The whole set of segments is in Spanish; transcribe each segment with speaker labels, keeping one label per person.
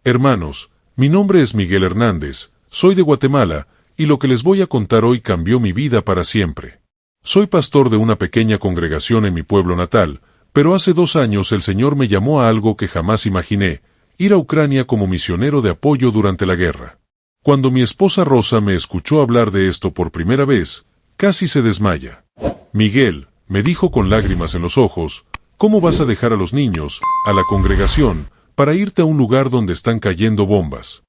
Speaker 1: Hermanos, mi nombre es Miguel Hernández, soy de Guatemala, y lo que les voy a contar hoy cambió mi vida para siempre. Soy pastor de una pequeña congregación en mi pueblo natal, pero hace 2 años el Señor me llamó a algo que jamás imaginé, ir a Ucrania como misionero de apoyo durante la guerra. Cuando mi esposa Rosa me escuchó hablar de esto por primera vez, casi se desmaya. Miguel, me dijo con lágrimas en los ojos, ¿cómo vas a dejar a los niños, a la congregación, para irte a un lugar donde están cayendo bombas?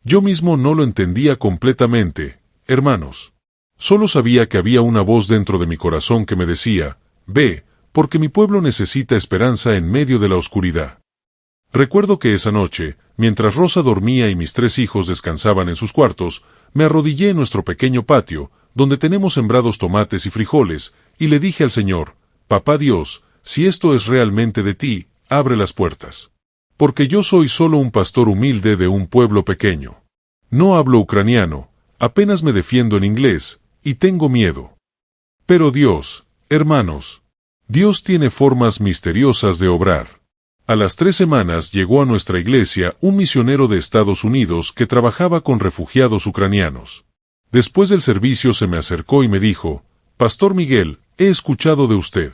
Speaker 1: Yo mismo no lo entendía completamente, hermanos. Solo sabía que había una voz dentro de mi corazón que me decía, ve, porque mi pueblo necesita esperanza en medio de la oscuridad. Recuerdo que esa noche, mientras Rosa dormía y mis 3 hijos descansaban en sus cuartos, me arrodillé en nuestro pequeño patio, donde tenemos sembrados tomates y frijoles, y le dije al Señor, Papá Dios, si esto es realmente de ti, abre las puertas. Porque yo soy solo un pastor humilde de un pueblo pequeño. No hablo ucraniano, apenas me defiendo en inglés, y tengo miedo. Pero Dios, hermanos, Dios tiene formas misteriosas de obrar. A las 3 semanas llegó a nuestra iglesia un misionero de Estados Unidos que trabajaba con refugiados ucranianos. Después del servicio se me acercó y me dijo, Pastor Miguel, he escuchado de usted.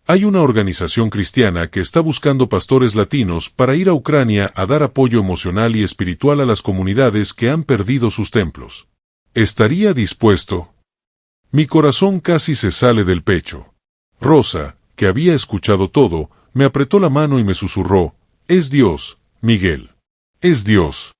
Speaker 1: Hay una organización cristiana que está buscando pastores latinos para ir a Ucrania a dar apoyo emocional y espiritual a las comunidades que han perdido sus templos. ¿Estaría dispuesto? Mi corazón casi se sale del pecho. Rosa, que había escuchado todo, me apretó la mano y me susurró, es Dios, Miguel. Es Dios.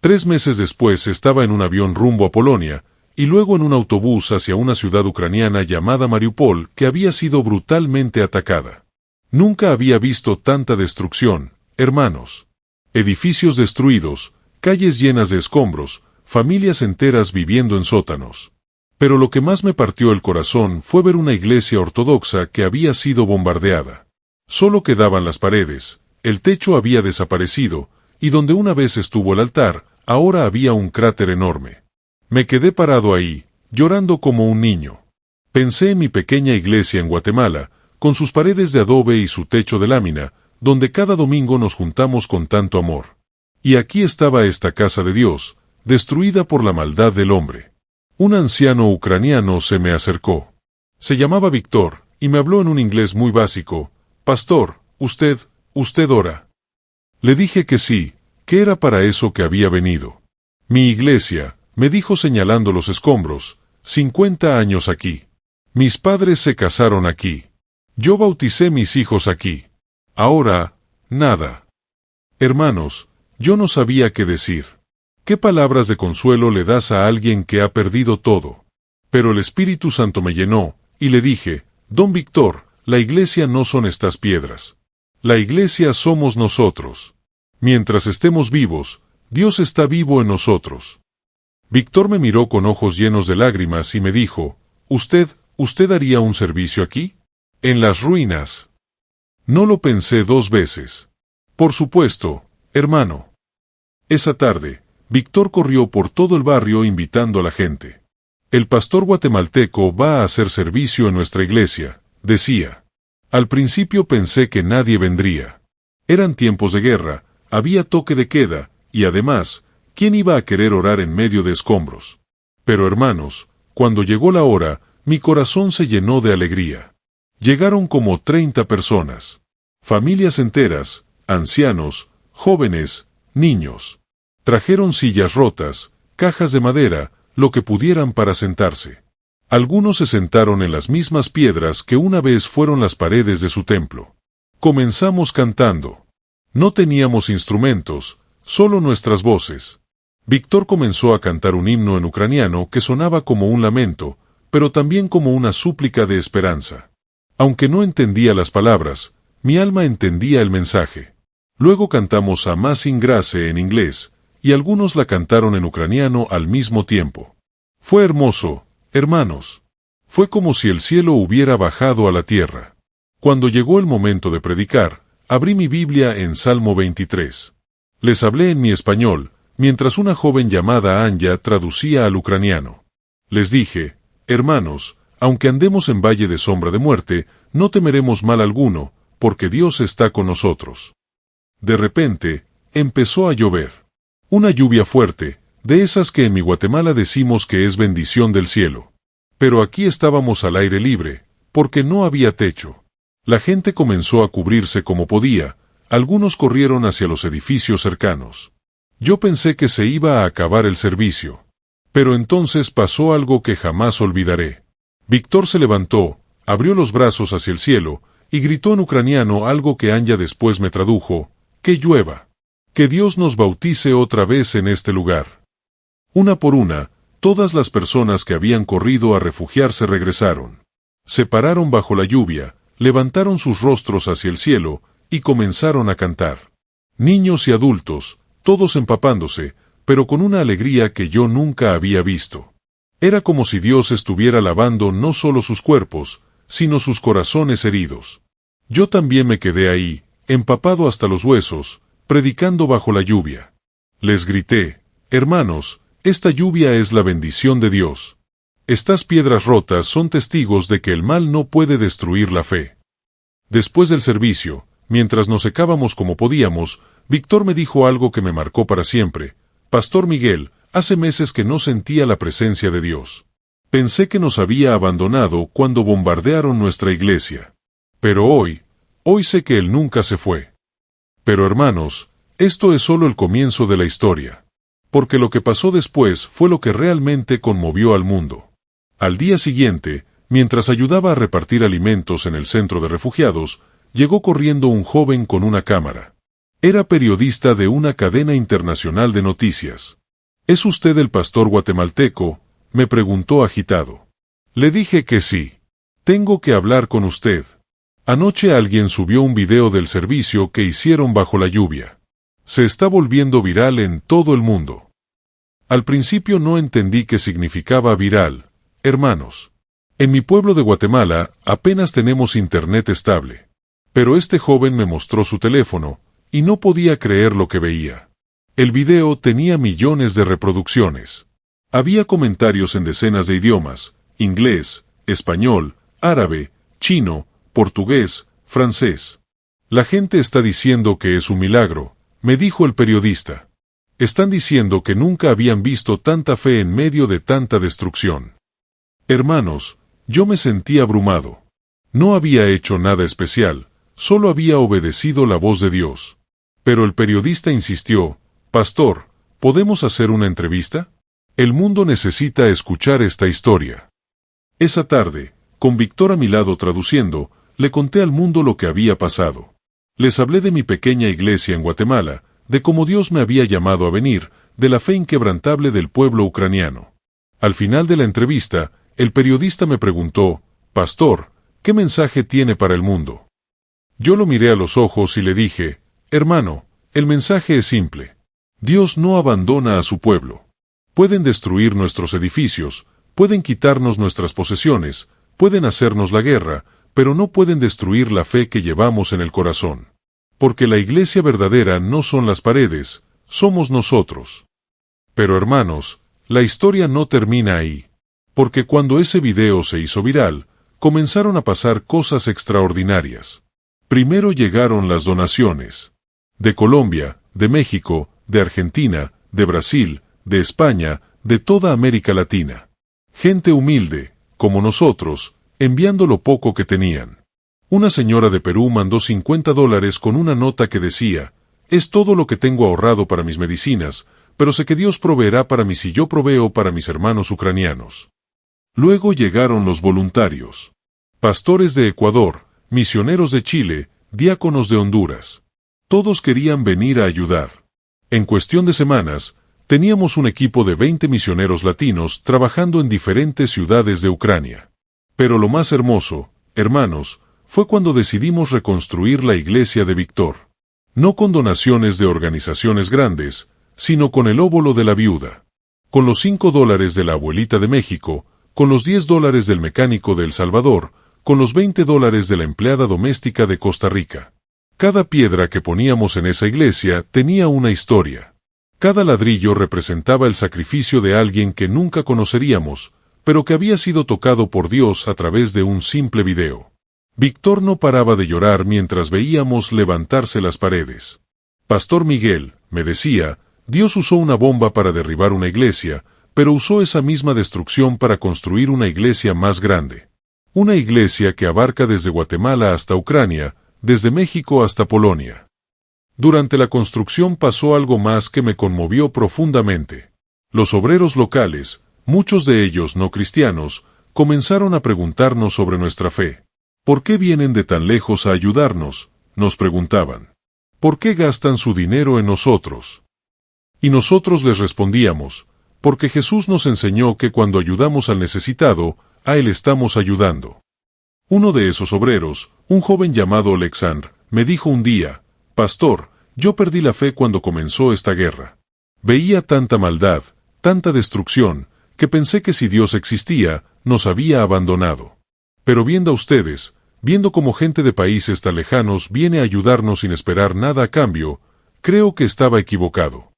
Speaker 1: 3 meses después estaba en un avión rumbo a Polonia, y luego en un autobús hacia una ciudad ucraniana llamada Mariupol que había sido brutalmente atacada. Nunca había visto tanta destrucción, hermanos. Edificios destruidos, calles llenas de escombros, familias enteras viviendo en sótanos. Pero lo que más me partió el corazón fue ver una iglesia ortodoxa que había sido bombardeada. Solo quedaban las paredes, el techo había desaparecido, y donde una vez estuvo el altar, ahora había un cráter enorme. Me quedé parado ahí, llorando como un niño. Pensé en mi pequeña iglesia en Guatemala, con sus paredes de adobe y su techo de lámina, donde cada domingo nos juntamos con tanto amor. Y aquí estaba esta casa de Dios, destruida por la maldad del hombre. Un anciano ucraniano se me acercó. Se llamaba Víctor, y me habló en un inglés muy básico, Pastor, usted ora. Le dije que sí, que era para eso que había venido. Mi iglesia, me dijo señalando los escombros, 50 años aquí. Mis padres se casaron aquí. Yo bauticé mis hijos aquí. Ahora, nada. Hermanos, yo no sabía qué decir. ¿Qué palabras de consuelo le das a alguien que ha perdido todo? Pero el Espíritu Santo me llenó, y le dije, Don Víctor, la iglesia no son estas piedras. La iglesia somos nosotros. Mientras estemos vivos, Dios está vivo en nosotros. Víctor me miró con ojos llenos de lágrimas y me dijo, ¿Usted haría un servicio aquí? En las ruinas. No lo pensé 2 veces. Por supuesto, hermano. Esa tarde, Víctor corrió por todo el barrio invitando a la gente. El pastor guatemalteco va a hacer servicio en nuestra iglesia, decía. Al principio pensé que nadie vendría. Eran tiempos de guerra, había toque de queda, y además, ¿quién iba a querer orar en medio de escombros? Pero hermanos, cuando llegó la hora, mi corazón se llenó de alegría. Llegaron como 30 personas. Familias enteras, ancianos, jóvenes, niños. Trajeron sillas rotas, cajas de madera, lo que pudieran para sentarse. Algunos se sentaron en las mismas piedras que una vez fueron las paredes de su templo. Comenzamos cantando. No teníamos instrumentos, solo nuestras voces. Víctor comenzó a cantar un himno en ucraniano que sonaba como un lamento, pero también como una súplica de esperanza. Aunque no entendía las palabras, mi alma entendía el mensaje. Luego cantamos Amazing Grace en inglés, y algunos la cantaron en ucraniano al mismo tiempo. Fue hermoso, hermanos. Fue como si el cielo hubiera bajado a la tierra. Cuando llegó el momento de predicar, abrí mi Biblia en Salmo 23. Les hablé en mi español, mientras una joven llamada Anya traducía al ucraniano. Les dije, hermanos, aunque andemos en valle de sombra de muerte, no temeremos mal alguno, porque Dios está con nosotros. De repente, empezó a llover. Una lluvia fuerte, de esas que en mi Guatemala decimos que es bendición del cielo. Pero aquí estábamos al aire libre, porque no había techo. La gente comenzó a cubrirse como podía, algunos corrieron hacia los edificios cercanos. Yo pensé que se iba a acabar el servicio. Pero entonces pasó algo que jamás olvidaré. Víctor se levantó, abrió los brazos hacia el cielo, y gritó en ucraniano algo que Anja después me tradujo: que llueva. Que Dios nos bautice otra vez en este lugar. Una por una, todas las personas que habían corrido a refugiarse regresaron. Se pararon bajo la lluvia, levantaron sus rostros hacia el cielo, y comenzaron a cantar. Niños y adultos, todos empapándose, pero con una alegría que yo nunca había visto. Era como si Dios estuviera lavando no solo sus cuerpos, sino sus corazones heridos. Yo también me quedé ahí, empapado hasta los huesos, predicando bajo la lluvia. Les grité: hermanos, esta lluvia es la bendición de Dios. Estas piedras rotas son testigos de que el mal no puede destruir la fe. Después del servicio, mientras nos secábamos como podíamos, Víctor me dijo algo que me marcó para siempre: Pastor Miguel, hace meses que no sentía la presencia de Dios. Pensé que nos había abandonado cuando bombardearon nuestra iglesia. Pero hoy sé que Él nunca se fue. Pero hermanos, esto es solo el comienzo de la historia. Porque lo que pasó después fue lo que realmente conmovió al mundo. Al día siguiente, mientras ayudaba a repartir alimentos en el centro de refugiados, llegó corriendo un joven con una cámara. Era periodista de una cadena internacional de noticias. ¿Es usted el pastor guatemalteco?, me preguntó agitado. Le dije que sí. Tengo que hablar con usted. Anoche alguien subió un video del servicio que hicieron bajo la lluvia. Se está volviendo viral en todo el mundo. Al principio no entendí qué significaba viral, hermanos. En mi pueblo de Guatemala apenas tenemos internet estable. Pero este joven me mostró su teléfono, y no podía creer lo que veía. El video tenía millones de reproducciones. Había comentarios en decenas de idiomas: inglés, español, árabe, chino, portugués, francés. La gente está diciendo que es un milagro, me dijo el periodista. Están diciendo que nunca habían visto tanta fe en medio de tanta destrucción. Hermanos, yo me sentí abrumado. No había hecho nada especial, solo había obedecido la voz de Dios. Pero el periodista insistió: Pastor, ¿podemos hacer una entrevista? El mundo necesita escuchar esta historia. Esa tarde, con Víctor a mi lado traduciendo, le conté al mundo lo que había pasado. Les hablé de mi pequeña iglesia en Guatemala, de cómo Dios me había llamado a venir, de la fe inquebrantable del pueblo ucraniano. Al final de la entrevista, el periodista me preguntó: Pastor, ¿qué mensaje tiene para el mundo? Yo lo miré a los ojos y le dije: Hermano, el mensaje es simple. Dios no abandona a su pueblo. Pueden destruir nuestros edificios, pueden quitarnos nuestras posesiones, pueden hacernos la guerra, pero no pueden destruir la fe que llevamos en el corazón. Porque la iglesia verdadera no son las paredes, somos nosotros. Pero hermanos, la historia no termina ahí. Porque cuando ese video se hizo viral, comenzaron a pasar cosas extraordinarias. Primero llegaron las donaciones. De Colombia, de México, de Argentina, de Brasil, de España, de toda América Latina. Gente humilde, como nosotros, enviando lo poco que tenían. Una señora de Perú mandó $50 con una nota que decía: es todo lo que tengo ahorrado para mis medicinas, pero sé que Dios proveerá para mí si yo proveo para mis hermanos ucranianos. Luego llegaron los voluntarios. Pastores de Ecuador, misioneros de Chile, diáconos de Honduras. Todos querían venir a ayudar. En cuestión de semanas, teníamos un equipo de 20 misioneros latinos trabajando en diferentes ciudades de Ucrania. Pero lo más hermoso, hermanos, fue cuando decidimos reconstruir la iglesia de Víctor. No con donaciones de organizaciones grandes, sino con el óvulo de la viuda. Con los $5 de la abuelita de México, con los $10 del mecánico de El Salvador, con los $20 de la empleada doméstica de Costa Rica. Cada piedra que poníamos en esa iglesia tenía una historia. Cada ladrillo representaba el sacrificio de alguien que nunca conoceríamos, pero que había sido tocado por Dios a través de un simple video. Víctor no paraba de llorar mientras veíamos levantarse las paredes. Pastor Miguel, me decía, Dios usó una bomba para derribar una iglesia, pero usó esa misma destrucción para construir una iglesia más grande. Una iglesia que abarca desde Guatemala hasta Ucrania, desde México hasta Polonia. Durante la construcción pasó algo más que me conmovió profundamente. Los obreros locales, muchos de ellos no cristianos, comenzaron a preguntarnos sobre nuestra fe. ¿Por qué vienen de tan lejos a ayudarnos?, nos preguntaban. ¿Por qué gastan su dinero en nosotros? Y nosotros les respondíamos, porque Jesús nos enseñó que cuando ayudamos al necesitado, a Él estamos ayudando. Uno de esos obreros, un joven llamado Alexandre, me dijo un día, Pastor, yo perdí la fe cuando comenzó esta guerra. Veía tanta maldad, tanta destrucción, que pensé que si Dios existía, nos había abandonado. Pero viendo a ustedes, viendo cómo gente de países tan lejanos viene a ayudarnos sin esperar nada a cambio, creo que estaba equivocado.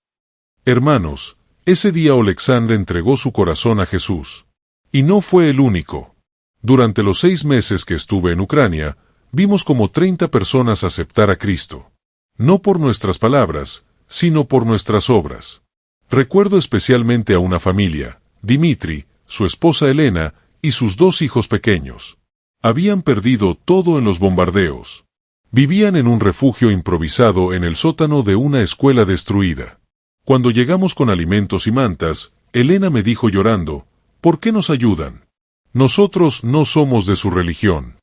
Speaker 1: Hermanos, ese día Alexandre entregó su corazón a Jesús. Y no fue el único. Durante los 6 meses que estuve en Ucrania, vimos como 30 personas aceptar a Cristo. No por nuestras palabras, sino por nuestras obras. Recuerdo especialmente a una familia, Dimitri, su esposa Elena y sus 2 hijos pequeños. Habían perdido todo en los bombardeos. Vivían en un refugio improvisado en el sótano de una escuela destruida. Cuando llegamos con alimentos y mantas, Elena me dijo llorando, ¿por qué nos ayudan? Nosotros no somos de su religión.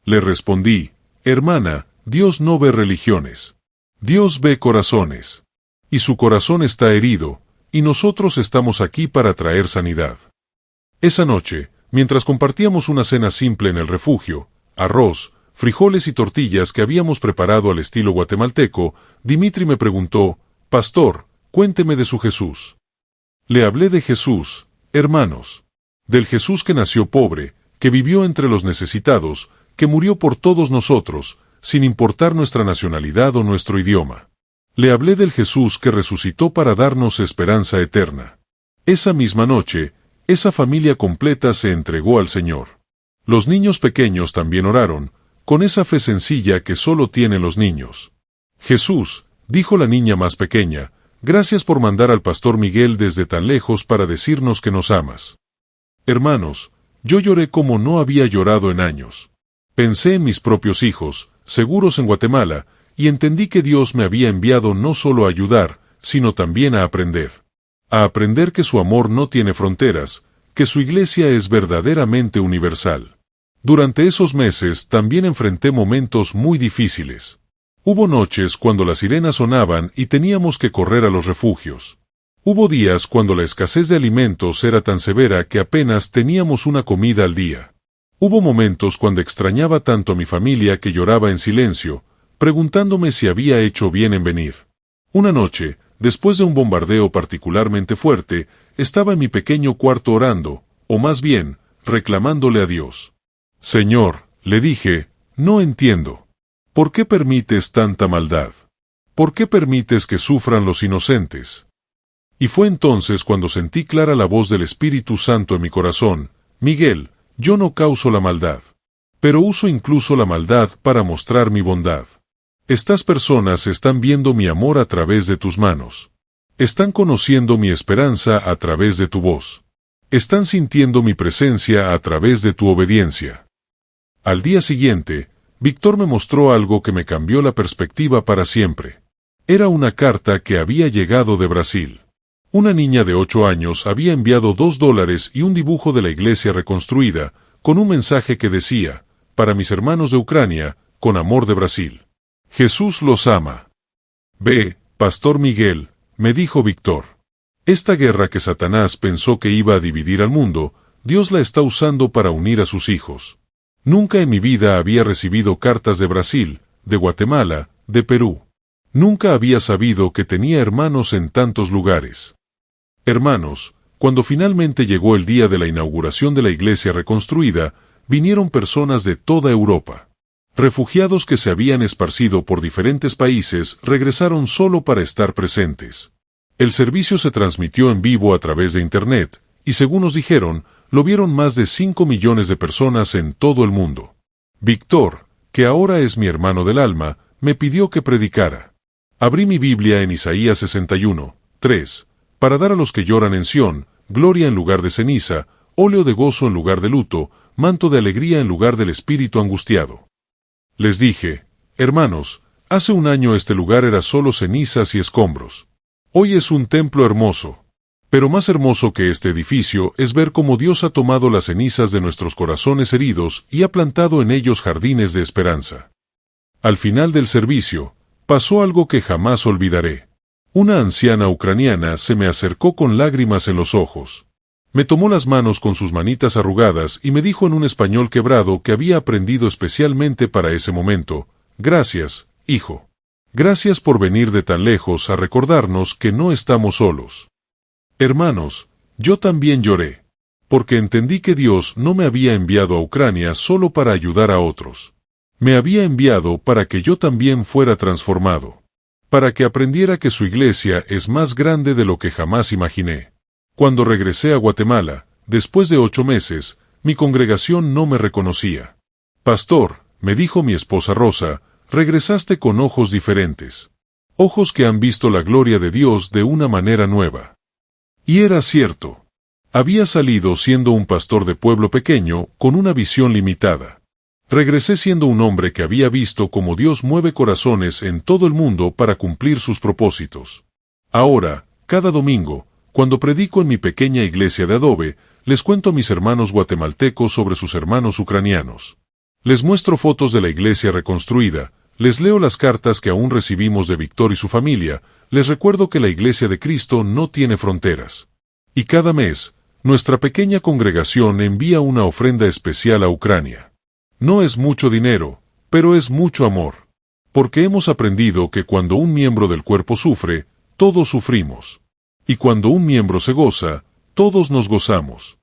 Speaker 1: Le respondí, hermana, Dios no ve religiones. Dios ve corazones. Y su corazón está herido, y nosotros estamos aquí para traer sanidad. Esa noche, mientras compartíamos una cena simple en el refugio, arroz, frijoles y tortillas que habíamos preparado al estilo guatemalteco, Dimitri me preguntó, Pastor, cuénteme de su Jesús. Le hablé de Jesús, hermanos. Del Jesús que nació pobre, que vivió entre los necesitados, que murió por todos nosotros, sin importar nuestra nacionalidad o nuestro idioma. Le hablé del Jesús que resucitó para darnos esperanza eterna. Esa misma noche, esa familia completa se entregó al Señor. Los niños pequeños también oraron, con esa fe sencilla que solo tienen los niños. Jesús, dijo la niña más pequeña, gracias por mandar al Pastor Miguel desde tan lejos para decirnos que nos amas. Hermanos, yo lloré como no había llorado en años. Pensé en mis propios hijos, seguros en Guatemala, y entendí que Dios me había enviado no solo a ayudar, sino también a aprender. A aprender que su amor no tiene fronteras, que su iglesia es verdaderamente universal. Durante esos meses también enfrenté momentos muy difíciles. Hubo noches cuando las sirenas sonaban y teníamos que correr a los refugios. Hubo días cuando la escasez de alimentos era tan severa que apenas teníamos una comida al día. Hubo momentos cuando extrañaba tanto a mi familia que lloraba en silencio, preguntándome si había hecho bien en venir. Una noche, después de un bombardeo particularmente fuerte, estaba en mi pequeño cuarto orando, o más bien, reclamándole a Dios. Señor, le dije, no entiendo. ¿Por qué permites tanta maldad? ¿Por qué permites que sufran los inocentes? Y fue entonces cuando sentí clara la voz del Espíritu Santo en mi corazón, Miguel, yo no causo la maldad, pero uso incluso la maldad para mostrar mi bondad. Estas personas están viendo mi amor a través de tus manos. Están conociendo mi esperanza a través de tu voz. Están sintiendo mi presencia a través de tu obediencia. Al día siguiente, Víctor me mostró algo que me cambió la perspectiva para siempre. Era una carta que había llegado de Brasil. Una niña de 8 años había enviado $2 y un dibujo de la iglesia reconstruida, con un mensaje que decía, para mis hermanos de Ucrania, con amor de Brasil. Jesús los ama. Ve, Pastor Miguel, me dijo Víctor. Esta guerra que Satanás pensó que iba a dividir al mundo, Dios la está usando para unir a sus hijos. Nunca en mi vida había recibido cartas de Brasil, de Guatemala, de Perú. Nunca había sabido que tenía hermanos en tantos lugares. Hermanos, cuando finalmente llegó el día de la inauguración de la iglesia reconstruida, vinieron personas de toda Europa. Refugiados que se habían esparcido por diferentes países regresaron solo para estar presentes. El servicio se transmitió en vivo a través de Internet, y según nos dijeron, lo vieron más de 5 millones de personas en todo el mundo. Víctor, que ahora es mi hermano del alma, me pidió que predicara. Abrí mi Biblia en Isaías 61, 3, para dar a los que lloran en Sión, gloria en lugar de ceniza, óleo de gozo en lugar de luto, manto de alegría en lugar del espíritu angustiado. Les dije, hermanos, hace un año este lugar era solo cenizas y escombros. Hoy es un templo hermoso. Pero más hermoso que este edificio es ver cómo Dios ha tomado las cenizas de nuestros corazones heridos y ha plantado en ellos jardines de esperanza. Al final del servicio, pasó algo que jamás olvidaré. Una anciana ucraniana se me acercó con lágrimas en los ojos. Me tomó las manos con sus manitas arrugadas y me dijo en un español quebrado que había aprendido especialmente para ese momento: gracias, hijo. Gracias por venir de tan lejos a recordarnos que no estamos solos. Hermanos, yo también lloré, porque entendí que Dios no me había enviado a Ucrania solo para ayudar a otros. Me había enviado para que yo también fuera transformado, para que aprendiera que su iglesia es más grande de lo que jamás imaginé. Cuando regresé a Guatemala, después de 8 meses, mi congregación no me reconocía. Pastor, me dijo mi esposa Rosa, regresaste con ojos diferentes. Ojos que han visto la gloria de Dios de una manera nueva. Y era cierto. Había salido siendo un pastor de pueblo pequeño, con una visión limitada. Regresé siendo un hombre que había visto cómo Dios mueve corazones en todo el mundo para cumplir sus propósitos. Ahora, cada domingo, cuando predico en mi pequeña iglesia de adobe, les cuento a mis hermanos guatemaltecos sobre sus hermanos ucranianos. Les muestro fotos de la iglesia reconstruida, les leo las cartas que aún recibimos de Víctor y su familia, les recuerdo que la Iglesia de Cristo no tiene fronteras. Y cada mes, nuestra pequeña congregación envía una ofrenda especial a Ucrania. No es mucho dinero, pero es mucho amor. Porque hemos aprendido que cuando un miembro del cuerpo sufre, todos sufrimos. Y cuando un miembro se goza, todos nos gozamos.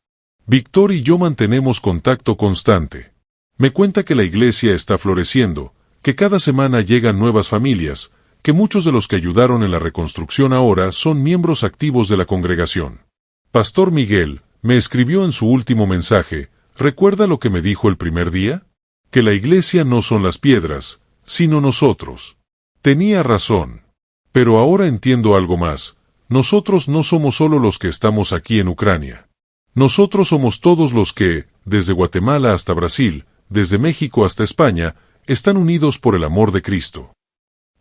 Speaker 1: Víctor y yo mantenemos contacto constante. Me cuenta que la iglesia está floreciendo, que cada semana llegan nuevas familias, que muchos de los que ayudaron en la reconstrucción ahora son miembros activos de la congregación. Pastor Miguel me escribió en su último mensaje: ¿recuerda lo que me dijo el primer día? Que la iglesia no son las piedras, sino nosotros. Tenía razón. Pero ahora entiendo algo más. Nosotros no somos solo los que estamos aquí en Ucrania. Nosotros somos todos los que, desde Guatemala hasta Brasil, desde México hasta España, están unidos por el amor de Cristo.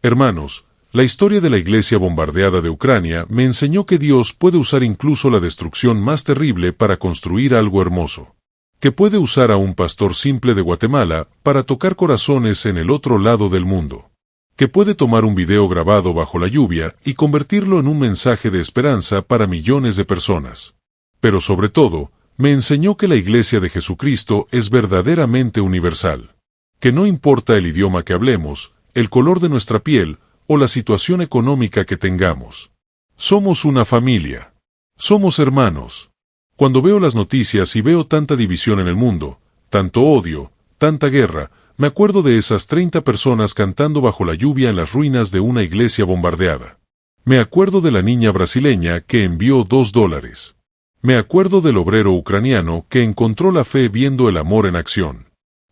Speaker 1: Hermanos, la historia de la iglesia bombardeada de Ucrania me enseñó que Dios puede usar incluso la destrucción más terrible para construir algo hermoso. Que puede usar a un pastor simple de Guatemala para tocar corazones en el otro lado del mundo. Que puede tomar un video grabado bajo la lluvia y convertirlo en un mensaje de esperanza para millones de personas. Pero sobre todo, me enseñó que la iglesia de Jesucristo es verdaderamente universal. Que no importa el idioma que hablemos, el color de nuestra piel o la situación económica que tengamos. Somos una familia. Somos hermanos. Cuando veo las noticias y veo tanta división en el mundo, tanto odio, tanta guerra, me acuerdo de esas 30 personas cantando bajo la lluvia en las ruinas de una iglesia bombardeada. Me acuerdo de la niña brasileña que envió $2. Me acuerdo del obrero ucraniano que encontró la fe viendo el amor en acción.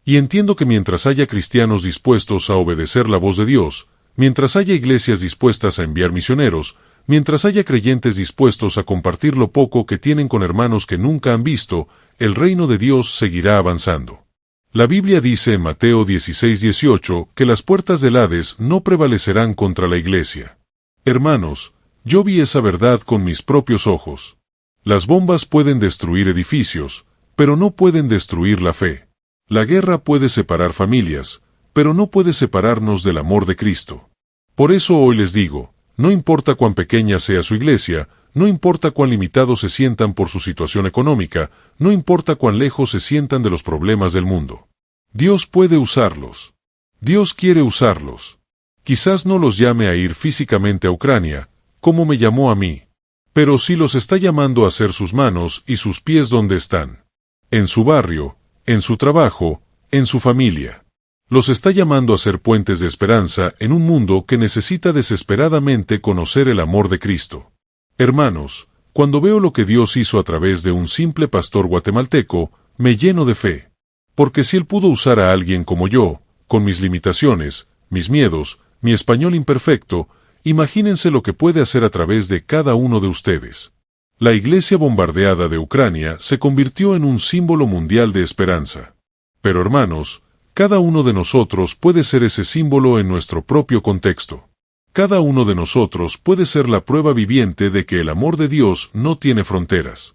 Speaker 1: Y entiendo que mientras haya cristianos dispuestos a obedecer la voz de Dios, mientras haya iglesias dispuestas a enviar misioneros, mientras haya creyentes dispuestos a compartir lo poco que tienen con hermanos que nunca han visto, el reino de Dios seguirá avanzando. La Biblia dice en Mateo 16:18 que las puertas del Hades no prevalecerán contra la iglesia. Hermanos, yo vi esa verdad con mis propios ojos. Las bombas pueden destruir edificios, pero no pueden destruir la fe. La guerra puede separar familias, pero no puede separarnos del amor de Cristo. Por eso hoy les digo, no importa cuán pequeña sea su iglesia, no importa cuán limitados se sientan por su situación económica, no importa cuán lejos se sientan de los problemas del mundo. Dios puede usarlos. Dios quiere usarlos. Quizás no los llame a ir físicamente a Ucrania, como me llamó a mí. Pero sí los está llamando a ser sus manos y sus pies donde están. En su barrio, en su trabajo, en su familia. Los está llamando a ser puentes de esperanza en un mundo que necesita desesperadamente conocer el amor de Cristo. Hermanos, cuando veo lo que Dios hizo a través de un simple pastor guatemalteco, me lleno de fe. Porque si Él pudo usar a alguien como yo, con mis limitaciones, mis miedos, mi español imperfecto, Imagínense lo que puede hacer a través de cada uno de ustedes. La iglesia bombardeada de Ucrania se convirtió en un símbolo mundial de esperanza. Pero hermanos, cada uno de nosotros puede ser ese símbolo en nuestro propio contexto. Cada uno de nosotros puede ser la prueba viviente de que el amor de Dios no tiene fronteras.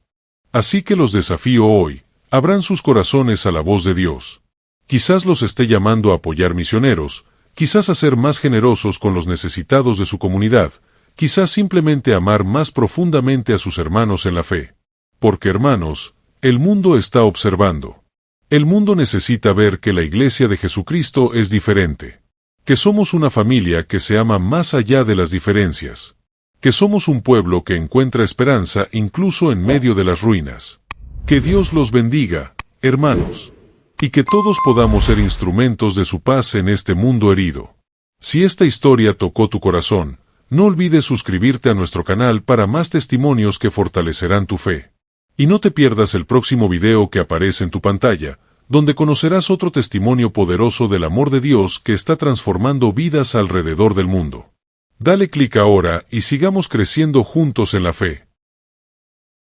Speaker 1: Así que los desafío hoy, abran sus corazones a la voz de Dios. Quizás los esté llamando a apoyar misioneros, quizás a ser más generosos con los necesitados de su comunidad, quizás simplemente amar más profundamente a sus hermanos en la fe. Porque hermanos, el mundo está observando. El mundo necesita ver que la iglesia de Jesucristo es diferente. Que somos una familia que se ama más allá de las diferencias. Que somos un pueblo que encuentra esperanza incluso en medio de las ruinas. Que Dios los bendiga, hermanos. Y que todos podamos ser instrumentos de su paz en este mundo herido. Si esta historia tocó tu corazón, no olvides suscribirte a nuestro canal para más testimonios que fortalecerán tu fe. Y no te pierdas el próximo video que aparece en tu pantalla, donde conocerás otro testimonio poderoso del amor de Dios que está transformando vidas alrededor del mundo. Dale clic ahora y sigamos creciendo juntos en la fe.